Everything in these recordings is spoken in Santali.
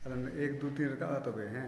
एक दो तीन रखा तब हैं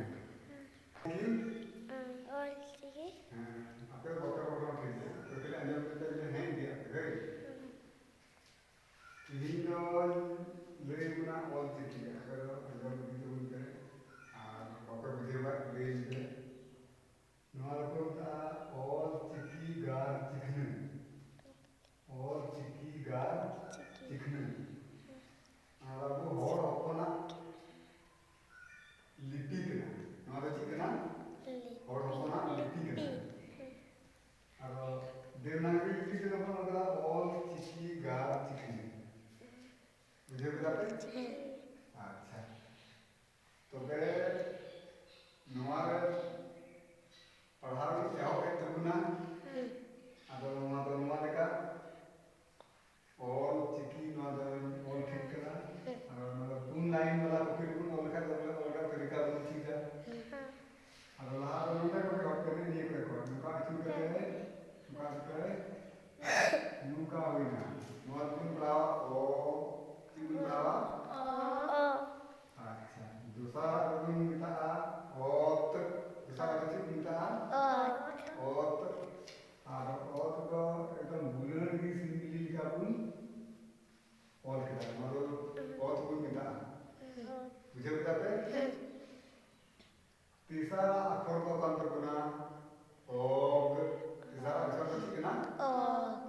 देवनागरी लिपि के अपन अगला ऑल चिकी गार चिकनी बुझे बताते अच्छा तो बे नवार पढ़ार क्या हो गए तबुना अदो नवा लेका ऑल चिकी नवा ऑल ठीक करा और मतलब तुम लाइन वाला फिर तुम ऑल का तरीका बन ठीक है अदो लहा तो नोटे को रिकॉर्ड करने नहीं को नुका इचू करते nunca wina no pun berapa pun berapa अच्छा दूसरा अगर मिलता है ओत दूसरा अगर मिलता है ओत और ओत को एकदम बुलर की सिंपली लिखा पुन और क्या मतलब ओत पुन मिलता है मुझे बताते तीसरा अक्षर को कौन सा गुना ओग तीसरा अक्षर को कितना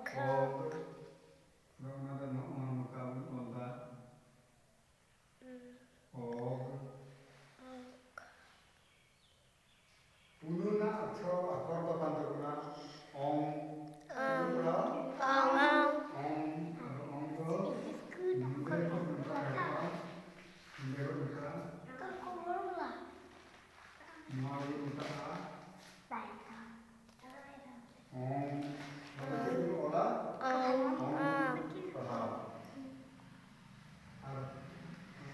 ओग नमदा नमका ओंदा ओग पुनुना अक्षर को कौन सा गुना ओम पुनुना ओम ओम को नुके को नुका नुके को नुका मालू नुका ओम ओला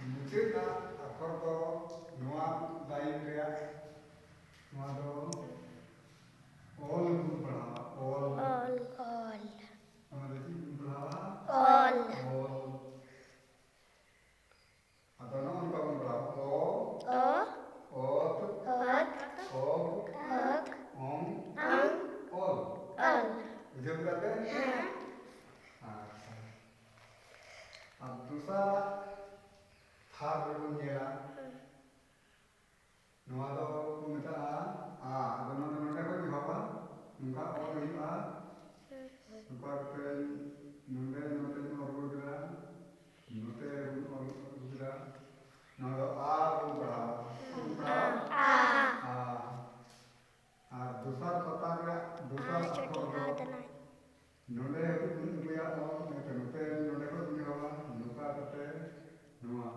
मुझे ना अखर को नवा लाइन रिया नवा दो ऑल गुण पढ़ा ऑल हमारे जी गुण पढ़ा ऑल आता ना उनका गुण पढ़ा ओ ओत ओम ऑल मुझे बताते हैं अच्छा अब दूसरा थार रुनिया नवा दो कुमिता आ दोनों नोटे को दिखावा उनका और नहीं आ उनका पे नोटे नोटे और गुजरा नोटे और गुजरा नवा आ गुजरा आ दूसरा पता गया दूसरा अक्षर नोटे गुजरा और नोटे नोटे को दिखावा नुका करते नवा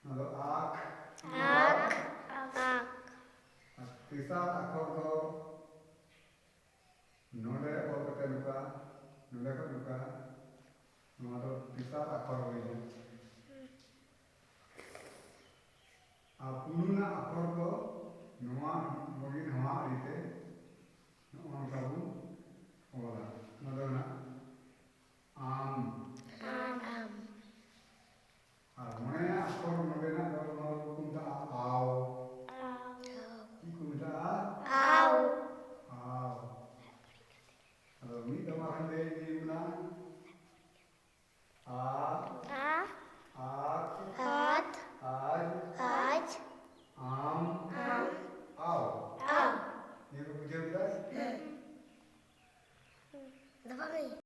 नवा आँख तीसरा अक्षर को नोटे और करते नुका नोटे को नुका नवा तो तीसरा अक्षर हो गया पुनुना अक्षर को नवा मोगी नवा इते नवा काबू ओला नदना आम और मने अक्षर नोटे